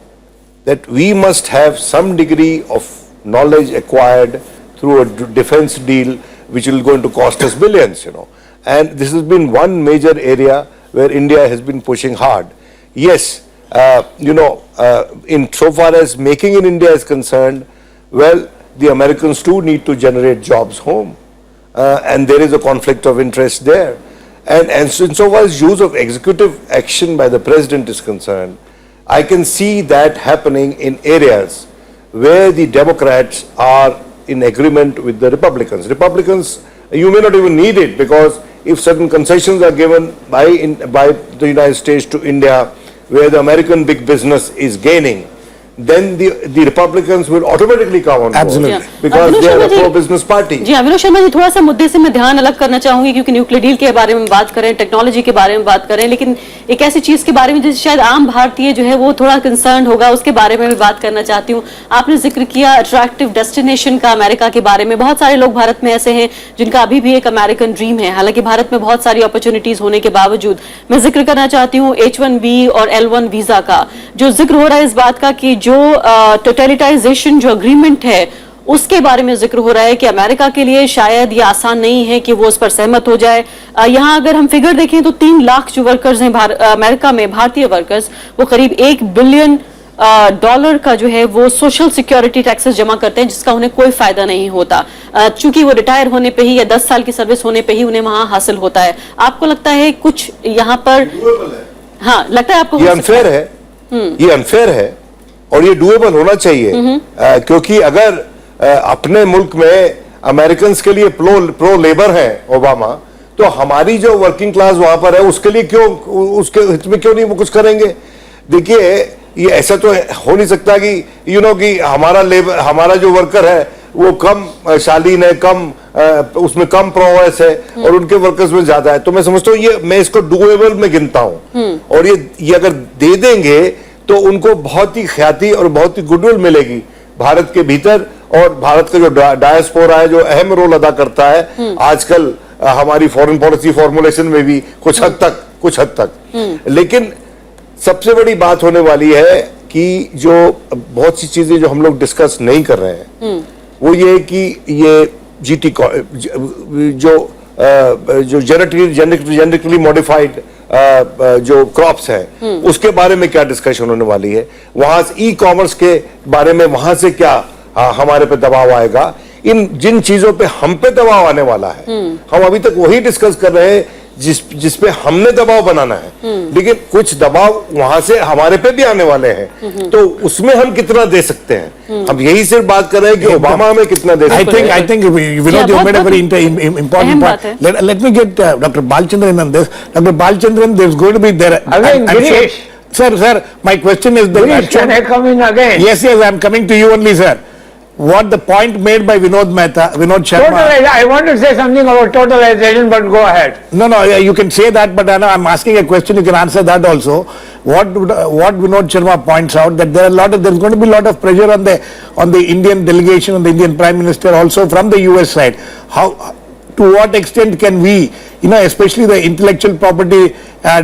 that we must have some degree of knowledge acquired through a defense deal which will going to cost us billions, And this has been one major area where India has been pushing hard. Yes, in so far as making in India is concerned, well, the Americans too need to generate jobs home, and there is a conflict of interest there. And so far as use of executive action by the president is concerned, I can see that happening in areas where the Democrats are in agreement with the Republicans. Republicans, you may not even need it, because if certain concessions are given by the United States to India, where the American big business is gaining, then the Republicans will automatically come on board. Absolutely. Because they are a pro-business party. जी हाँ, विनोद शर्मा जी, थोड़ा सा मुद्दे से मैं ध्यान अलग करना चाहूंगी, क्योंकि न्यूक्लियर डील के बारे में बात करें, टेक्नोलॉजी के बारे में बात करें, लेकिन एक ऐसी चीज के बारे में जिससे शायद आम भारतीय जो है वो थोड़ा कंसर्न होगा, उसके बारे में भी बात करना चाहती हूँ। आपने जिक्र किया अट्रैक्टिव डेस्टिनेशन का अमेरिका के बारे में। बहुत सारे लोग भारत में ऐसे हैं जिनका अभी भी एक अमेरिकन ड्रीम है, हालांकि भारत में बहुत सारी अपॉर्चुनिटीज होने के बावजूद। मैं जिक्र करना चाहती हूँ H1B और L1 वीजा का, जो जिक्र हो रहा है इस बात का कि जो टोटलिटाइजेशन जो अग्रीमेंट है उसके बारे में जिक्र हो रहा है कि अमेरिका के लिए शायद ये आसान नहीं है कि वो उस पर सहमत हो जाए। यहाँ अगर हम फिगर देखें तो 3 लाख जो वर्कर्स हैं अमेरिका में, भारतीय वर्कर्स, वो करीब $1 बिलियन का जो है वो सोशल सिक्योरिटी टैक्सेस जमा करते हैं, जिसका उन्हें कोई फायदा नहीं होता, चूंकि वो रिटायर होने पे ही या 10 साल की सर्विस होने पे ही उन्हें वहां हासिल होता है। आपको लगता है कुछ यहाँ पर, हाँ लगता है आपको, ये अनफेयर है, ये अनफेयर है और ये डूएबल होना चाहिए, क्योंकि अगर अपने मुल्क में अमेरिकन के लिए प्रो लेबर है ओबामा, तो हमारी जो वर्किंग क्लास वहां पर है उसके लिए क्यों, उसके हित में क्यों नहीं वो कुछ करेंगे? देखिए, ये ऐसा तो हो नहीं सकता कि कि हमारा जो वर्कर है वो कम शालीन है, उसमें कम प्रोग्रेस है और उनके वर्कर्स में ज्यादा है। तो मैं समझता हूँ मैं इसको डूएबल में गिनता हूँ, और ये अगर दे देंगे तो उनको बहुत ही ख्याति और बहुत ही गुडविल मिलेगी भारत के भीतर, और भारत का जो डायस्पोरा है जो अहम रोल अदा करता है आजकल हमारी फॉरेन पॉलिसी फॉर्मुलेशन में भी कुछ हद तक। लेकिन सबसे बड़ी बात होने वाली है कि जो बहुत सी चीजें जो हम लोग डिस्कस नहीं कर रहे हैं वो ये कि ये जीटी जो जेनेटिकली मॉडिफाइड जो क्रॉप्स हैं उसके बारे में क्या डिस्कशन होने वाली है, वहां से ई कॉमर्स के बारे में वहां से क्या हमारे पे दबाव आएगा, जिन चीजों पे हम पे दबाव आने वाला है हम अभी तक वही डिस्कस कर रहे हैं जिस पे हमने दबाव बनाना है, लेकिन कुछ दबाव वहां से हमारे पे भी आने वाले हैं, तो उसमें हम कितना दे सकते हैं? हम यही सिर्फ बात कर रहे हैं कि ओबामा हमें कितना दे सकते हैं. I think Vinod, you made a very important point. Let me get Dr. Balachandran on this. Dr. Balachandran, there's going to be there. Again, Girish. Sir, my question is the. Girish, can I come in again? Yes, I'm coming to you only, sir. What the point made by Vinod Sharma. I want to say something about totalization, but go ahead. No, you can say that, but I'm asking a question, you can answer that also. What Vinod Sharma points out, that there's going to be a lot of pressure on the Indian delegation, on the Indian Prime Minister also from the US side. To what extent can we, especially the intellectual property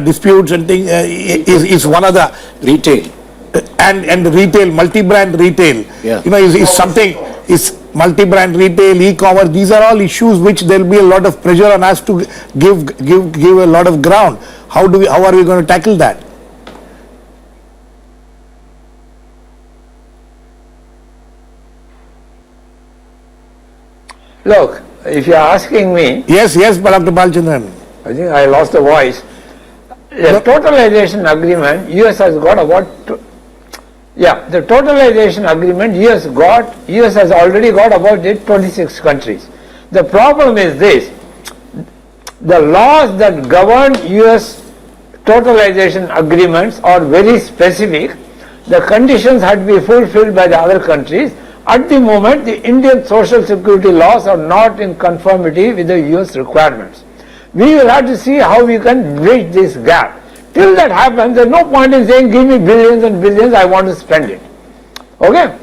disputes and things, is one of the Retail. and retail, multi-brand retail, Yeah. Is something, is multi-brand retail, e-commerce, these are all issues which there will be a lot of pressure on us to give a lot of ground. How are we going to tackle that? Look, if you're asking me, Yes, but Dr. Balachandran. I think I lost the voice. The totalization agreement, US has got about, the totalization agreement, US has already got about 26 countries. The problem is this, the laws that govern US totalization agreements are very specific. The conditions had to be fulfilled by the other countries. At the moment, the Indian social security laws are not in conformity with the US requirements. We will have to see how we can bridge this gap. Till that happens, there is no point in saying, give me billions and billions, I want to spend it. Okay?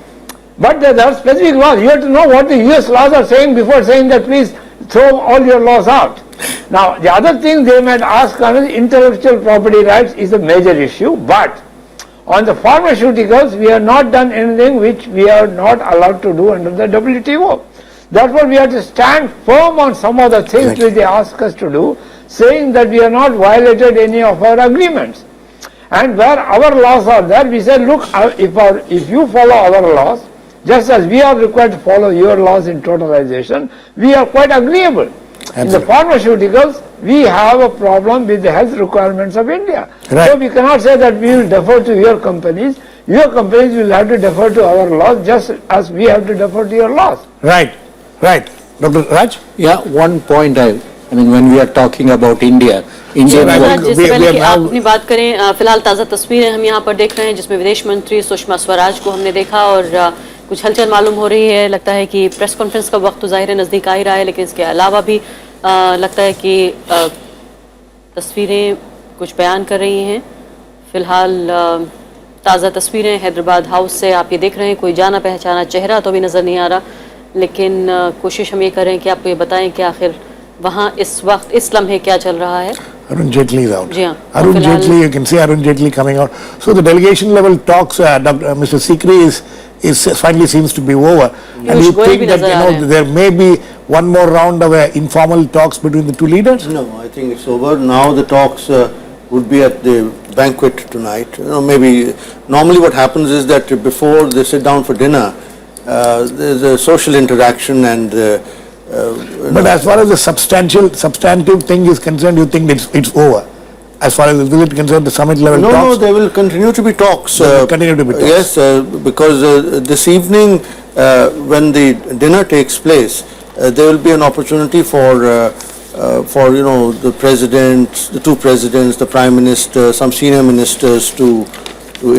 But there are specific laws. You have to know what the US laws are saying before saying that please throw all your laws out. Now, the other thing they might ask on intellectual property rights is a major issue, but on the pharmaceuticals, we have not done anything which we are not allowed to do under the WTO. Therefore, we have to stand firm on some of the things which they ask us to do, saying that we have not violated any of our agreements. And where our laws are there, we say, look, if you follow our laws, just as we are required to follow your laws in totalization, we are quite agreeable. In the pharmaceuticals, we have a problem with the health requirements of India. Right. So we cannot say that we will defer to your companies. Your companies will have to defer to our laws just as we have to defer to your laws. Right. Dr. Raj? Yeah, one point when we are talking about India, Indian Raj, we- जिससे we पहले are कि now- आप अपनी बात करें, फिलहाल ताज़ा तस्वीरें हम यहाँ पर देख रहे हैं जिसमें विदेश मंत्री सुषमा स्वराज को हमने देखा और कुछ हलचल मालूम हो रही है. लगता है कि प्रेस कॉन्फ्रेंस का वक्त तो जाहिर है नज़दीक आ ही रहा है, लेकिन इसके अलावा भी लगता है कि तस्वीरें कुछ बयान कर रही हैं. फिलहाल ताज़ा तस्वीरें हैदराबाद हाउस से आप ये देख रहे हैं. कोई जाना पहचाना चेहरा तो अभी नज़र नहीं आ रहा, लेकिन कोशिश हम ये कर रहे हैं कि आपको ये बताएं कि आखिर वहाँ इस वक्त इस लम्हे क्या चल रहा है. Arun Jaitley is out. जी हाँ. Arun फिलहाल- Jaitley, you can see Arun Jaitley coming out. So the delegation level talks, Mr. Sikri is finally seems to be over. And Piyush you Goyal think भी that नजर आ रहे हैं. there may be one more round of informal talks between the two leaders? No, I think it's over. Now the talks would be at the banquet tonight. Maybe normally what happens is that before they sit down for dinner, there's a social interaction and. But as far as the substantive thing is concerned, you think it's over? As far as the visit concerned, the summit level No, talks? there will continue to be talks. There will continue to be talks. Yes, because this evening, when the dinner takes place, there will be an opportunity for the president, the two presidents, the prime minister, some senior ministers to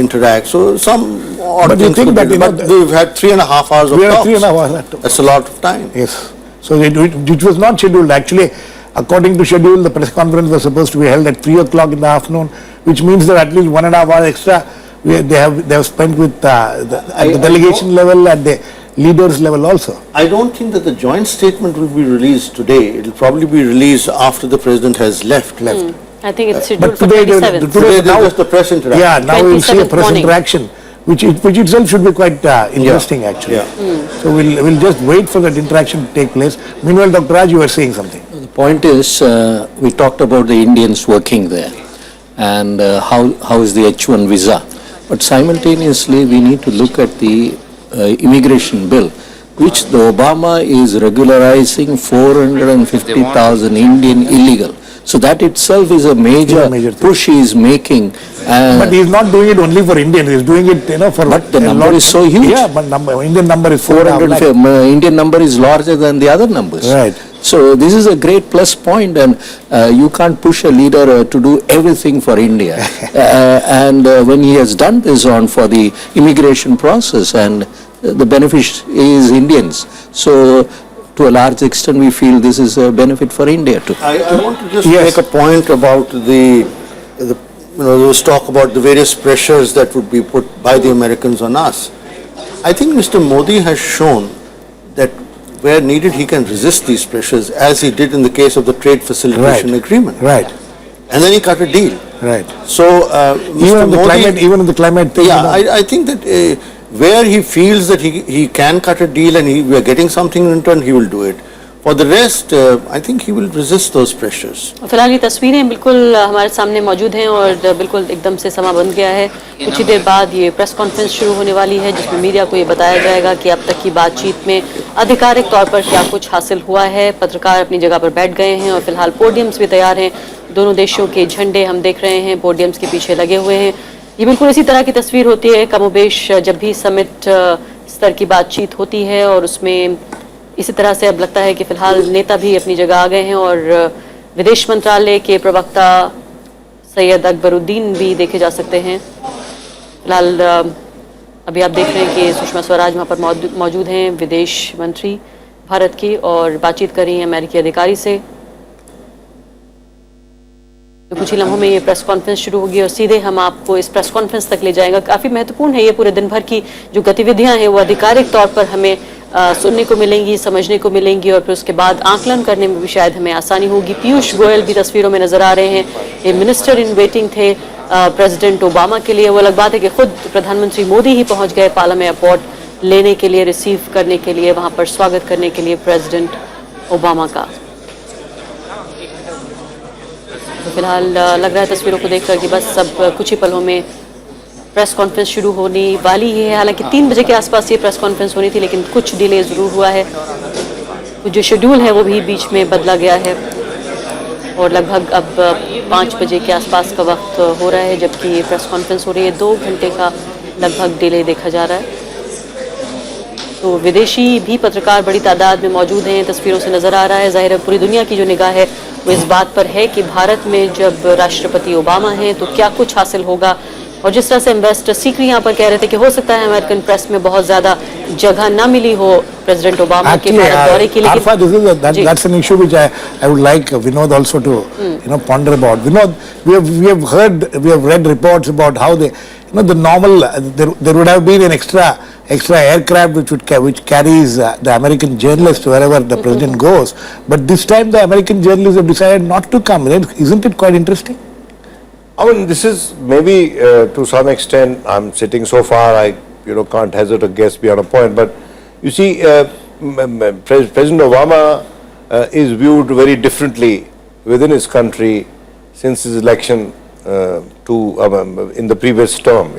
interact. So some odd But you things think could be- that, but we've had 3.5 hours of We talks. have 3.5 hours. That's a lot of time. Yes. So it was not scheduled. Actually, according to schedule, the press conference was supposed to be held at 3 o'clock in the afternoon, which means that at least 1.5 hours extra they have spent with at the delegation level, at the leaders level also. I don't think that the joint statement will be released today. It will probably be released after the president has left. I think it's scheduled But for today, 27th. Today now, there's just a press interaction. yeah, now we'll see a 27th press morning. interaction, which itself should be quite interesting actually. Yeah. So we'll just wait for that interaction to take place. Meanwhile, Dr. Raj, you were saying something. The point is, we talked about the Indians working there and how is the H1 visa. But simultaneously, we need to look at the immigration bill. which the Obama is regularizing 450,000 Indian illegal. So that itself is a major major thing. push he is making. But he's not doing it only for Indians. He's doing it, for. But the a number lot- is so huge. Yeah, but Indian number is 400 lakh. Indian number is larger than the other numbers. Right. So this is a great plus point, and you can't push a leader to do everything for India. And when he has done this for the immigration process, and the benefit is Indians. So to a large extent, we feel this is a benefit for India too. I want to just Yes. make a point about there was talk about the various pressures that would be put by the Americans on us. I think Mr. Modi has shown that where needed he can resist these pressures, as he did in the case of the trade facilitation Right. agreement. Right, And then he cut a deal. right. So, Even Mr. on the Modi, climate, even on the climate thing. yeah, I think that where he feels that he can cut a deal and we are getting something in return, he will do it. For the rest, I think he will resist those pressures. फिलहाल ये तस्वीरें बिल्कुल हमारे सामने मौजूद हैं और बिल्कुल एकदम से समा बंध गया है। कुछ ही देर बाद ये प्रेस कॉन्फ्रेंस शुरू होने वाली है जिसमें मीडिया को ये बताया जाएगा कि अब तक की बातचीत में आधिकारिक तौर पर क्या कुछ हासिल हुआ है। पत्रकार अपनी जगह पर बैठ गए हैं और फिलहाल पोडियम्स भी तैयार हैं। दोनों देशों के झंडे हम देख रहे हैं पोडियम्स के पीछे लगे हुए हैं। ये बिल्कुल इसी तरह की तस्वीर होती है कमोबेश जब भी समिट स्तर की बातचीत होती है और उसमें इसी तरह से अब लगता है कि फिलहाल नेता भी अपनी जगह आ गए हैं और विदेश मंत्रालय के प्रवक्ता सैयद अकबरुद्दीन भी देखे जा सकते हैं। फिलहाल अभी आप देख रहे हैं कि सुषमा स्वराज वहाँ पर मौजूद हैं, विदेश मंत्री भारत की, और बातचीत कर रही हैं अमेरिकी अधिकारी से। तो कुछ ही लम्हों में ये प्रेस कॉन्फ्रेंस शुरू होगी और सीधे हम आपको इस प्रेस कॉन्फ्रेंस तक ले जाएंगे। काफ़ी महत्वपूर्ण है ये, पूरे दिन भर की जो गतिविधियां हैं वो आधिकारिक तौर पर हमें सुनने को मिलेंगी, समझने को मिलेंगी और फिर उसके बाद आकलन करने में भी शायद हमें आसानी होगी। पीयूष गोयल भी तस्वीरों में नजर आ रहे हैं। ये मिनिस्टर इन वेटिंग थे प्रेसिडेंट ओबामा के लिए। वो अलग बात है कि खुद प्रधानमंत्री मोदी ही पहुंच गए पालामे अवार्ड लेने के लिए, रिसीव करने के लिए, वहां पर स्वागत करने के लिए प्रेसिडेंट ओबामा का। तो फिलहाल लग रहा है तस्वीरों को देखकर कि बस अब कुछ ही पलों में प्रेस कॉन्फ्रेंस शुरू होने वाली ही है। हालांकि 3 बजे के आसपास ये प्रेस कॉन्फ्रेंस होनी थी लेकिन कुछ डिले ज़रूर हुआ है। कुछ जो शेड्यूल है वो भी बीच में बदला गया है और लगभग अब 5 बजे के आसपास का वक्त हो रहा है जबकि ये प्रेस कॉन्फ्रेंस हो रही है। 2 घंटे का लगभग डिले देखा जा रहा है। तो विदेशी भी पत्रकार बड़ी तादाद में मौजूद हैं, तस्वीरों से नज़र आ रहा है। ज़ाहिर है पूरी दुनिया की जो निगाह है वो इस बात पर है कि भारत में जब राष्ट्रपति ओबामा हैं तो क्या कुछ हासिल होगा। और जिस तरह से एम्बेसडर सीकरी यहाँ पर कह रहे थे कि हो सकता है अमेरिकन प्रेस में बहुत ज़्यादा जगह ना मिली हो प्रेसिडेंट ओबामा के भारत दौरे की, लेकिन Arfa, that's an issue which I would like Vinod also to ponder about. Vinod, we have read reports about how they, the normal there would have been an extra aircraft which carries the American journalists wherever the president goes, but this time the American journalists have decided not to come. Isn't it quite interesting? I mean, this is maybe to some extent, I'm sitting so far, I can't hazard a guess beyond a point, but you see, President Obama is viewed very differently within his country since his election in the previous term,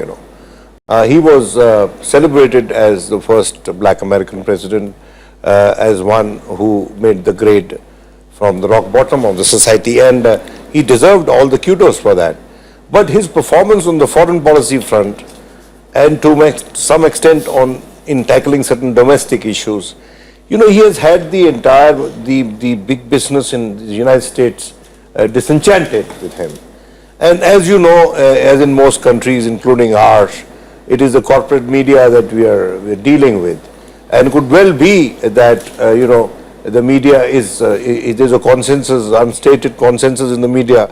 he was celebrated as the first black American president, as one who made the grade from the rock bottom of the society, and he deserved all the kudos for that. But his performance on the foreign policy front and to some extent in tackling certain domestic issues, he has had the big business in the United States disenchanted with him. And as you know, as in most countries, including ours, it is the corporate media that we're dealing with, and could well be that the media it is a consensus, unstated consensus in the media,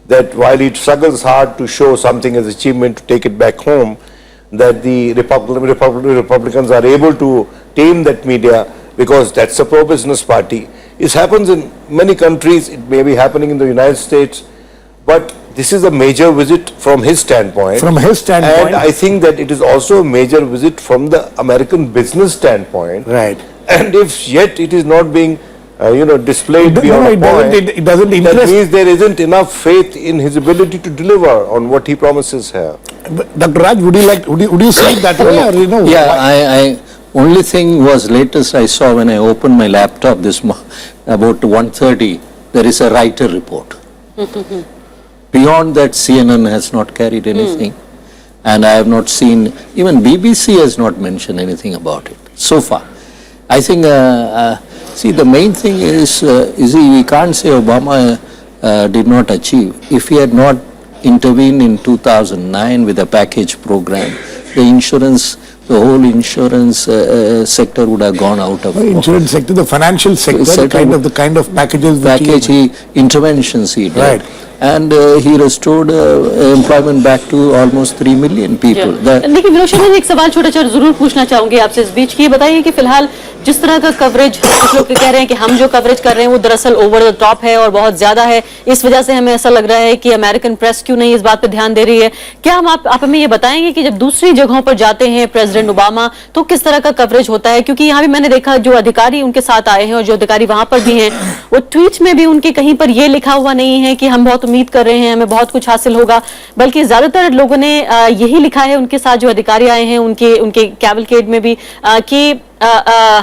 that while it struggles hard to show something as achievement to take it back home, that the Republicans are able to tame that media because that's a pro-business party. It happens in many countries, it may be happening in the United States, but this is a major visit from his standpoint. From his standpoint. And I think that it is also a major visit from the American business standpoint. Right. And if yet it is not being displayed beyond a point, it doesn't that interest. means there isn't enough faith in his ability to deliver on what he promises here. Dr. Raj, would you see it that way, or Yeah, Only thing was latest I saw when I opened my laptop about 1:30, there is a writer report. Beyond that, CNN has not carried anything. And I have not seen, even BBC has not mentioned anything about it so far. I think, see, the main thing is we can't say Obama did not achieve. If he had not intervened in 2009 with a package program, the whole insurance sector would have gone out of Insurance sector, the financial sector, the kind of packages which interventions he did. Right. And he restored employment back to almost 3 million people. लेकिन विनोद शर्मा जी, एक सवाल छोटा सा जरूर पूछना चाहूंगी आपसे इस बीच की, ये बताइए कि फिलहाल जिस तरह का कवरेज कुछ लोग कह रहे हैं कि हम जो कवरेज कर रहे हैं वो दरअसल ओवर द टॉप है और बहुत ज्यादा है, इस वजह से हमें ऐसा लग रहा है कि अमेरिकन प्रेस क्यों नहीं इस बात पर ध्यान दे रही है। क्या आप हमें ये बताएंगे कि जब दूसरी जगहों पर जाते हैं प्रेसिडेंट ओबामा तो किस तरह का कवरेज होता है? क्योंकि यहाँ भी मैंने देखा जो अधिकारी उनके साथ आए हैं और जो अधिकारी वहां पर भी हैं, वो ट्वीट में भी उनके कहीं पर ये लिखा हुआ नहीं है कि हम बहुत उम्मीद कर रहे हैं, हमें बहुत कुछ हासिल होगा, बल्कि ज्यादातर लोगों ने यही लिखा है उनके साथ जो अधिकारी आए हैं उनके कैवलकेड में भी कि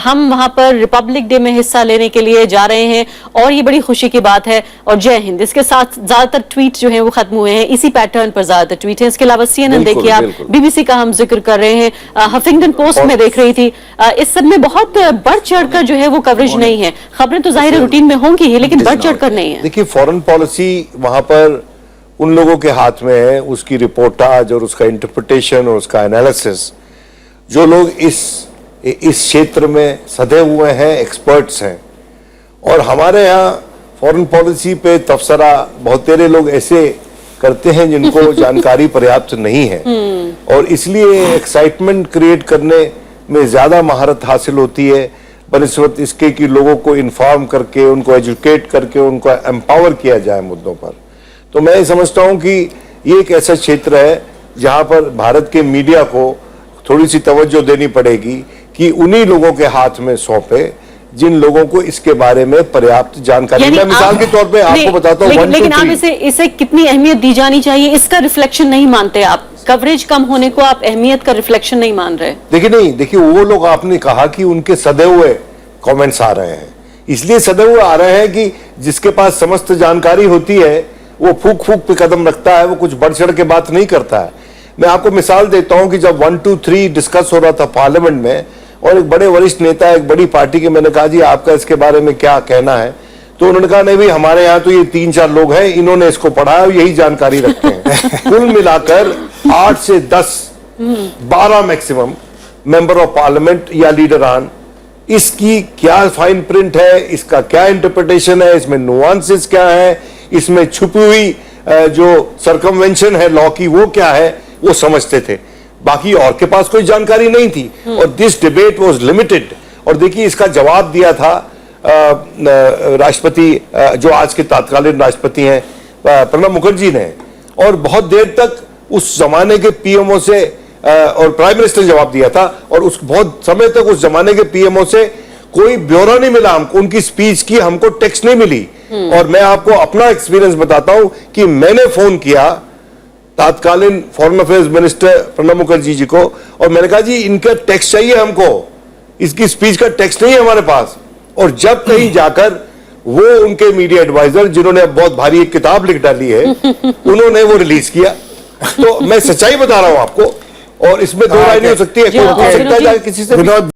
हम वहां पर रिपब्लिक डे में हिस्सा लेने के लिए जा रहे हैं और ये बड़ी खुशी की बात है और जय हिंद। इसके साथ ज्यादातर ट्वीट जो हैं वो खत्म हुए हैं, इसी पैटर्न पर ज्यादातर ट्वीट हैं। इसके अलावा CNN देखिए आप, BBC का हम जिक्र कर रहे हैं, हफिंगटन पोस्ट में देख रही थी, इस सब में बहुत बढ़ चढ़कर जो है वो कवरेज नहीं है। खबरें तो जाहिर रूटीन में होंगी ही, लेकिन बढ़ चढ़कर नहीं है। देखिए, फॉरेन पॉलिसी वहां पर उन लोगों के हाथ में है, उसकी रिपोर्टाज और उसका इंटरप्रिटेशन और उसका एनालिसिस। जो लोग इस क्षेत्र में सधे हुए हैं, एक्सपर्ट्स हैं, और हमारे यहाँ फॉरेन पॉलिसी पे तबसरा बहुत तेरे लोग ऐसे करते हैं जिनको जानकारी पर्याप्त नहीं है, और इसलिए एक्साइटमेंट क्रिएट करने में ज्यादा महारत हासिल होती है बनिस्बत इसके कि लोगों को इन्फॉर्म करके, उनको एजुकेट करके, उनको एम्पावर किया जाए मुद्दों पर। तो मैं समझता हूं कि ये एक ऐसा क्षेत्र है जहां पर भारत के मीडिया को थोड़ी सी तवज्जो देनी पड़ेगी कि उन्हीं लोगों के हाथ में सौंपे जिन लोगों को इसके बारे में पर्याप्त जानकारी। मैं मिसाल के तौर पे आपको बताता हूँ, लेकिन आप इसे कितनी अहमियत दी जानी चाहिए, इसका रिफ्लेक्शन नहीं मानते आप? कवरेज कम होने को आप अहमियत का रिफ्लेक्शन नहीं मान रहे? देखिए वो लोग, आपने कहा कि उनके सदे हुए कमेंट्स आ रहे हैं, इसलिए सदे हुए आ रहे हैं कि जिसके पास समस्त जानकारी होती है वो फूक फूक पे कदम रखता है, वो कुछ बढ़ चढ़ के बात नहीं करता है। मैं आपको मिसाल देता हूं कि जब 1, 2, 3 डिस्कस हो रहा था पार्लियामेंट में, और एक बड़े वरिष्ठ नेता, एक बड़ी पार्टी के, मैंने कहा जी आपका इसके बारे में क्या कहना है, तो उन्होंने कहा नहीं भाई, हमारे यहाँ तो ये 3-4 लोग हैं, इन्होंने इसको पढ़ा है, यही जानकारी रखते हैं। कुल मिलाकर 8 से 10, 12 मैक्सिमम मेंबर ऑफ पार्लियामेंट या लीडरान, इसकी क्या फाइन प्रिंट है, इसका क्या इंटरप्रिटेशन है, इसमें नुआंसेस क्या है, इसमें छुपी हुई जो सरकमवेंशन है लॉ की वो क्या है, वो समझते थे। बाकी और के पास कोई जानकारी नहीं थी, और दिस डिबेट वाज लिमिटेड। और देखिए, इसका जवाब दिया था राष्ट्रपति, जो आज के तत्कालीन राष्ट्रपति हैं, प्रणब मुखर्जी ने, और बहुत देर तक उस जमाने के पीएमओ से और प्राइम मिनिस्टर ने जवाब दिया था, और उस बहुत समय तक उस जमाने के पीएमओ से कोई ब्यौरा नहीं मिला हमको, उनकी स्पीच की हमको टेक्स्ट नहीं मिली। और मैं आपको अपना एक्सपीरियंस बताता हूं कि मैंने फोन किया तत्कालीन foreign affairs minister Pranab Mukherjee ji को, और मैंने कहा जी इनका टेक्स्ट चाहिए हमको, इसकी स्पीच का टेक्स्ट नहीं है हमारे पास। और जब कहीं जाकर वो उनके मीडिया एडवाइजर, जिन्होंने अब बहुत भारी एक किताब लिख डाली है, उन्होंने वो रिलीज किया। तो मैं सच्चाई बता रहा हूं आपको, और इसमें दो राय नहीं हो सकती है, कोई पूछ सकता है किसी से।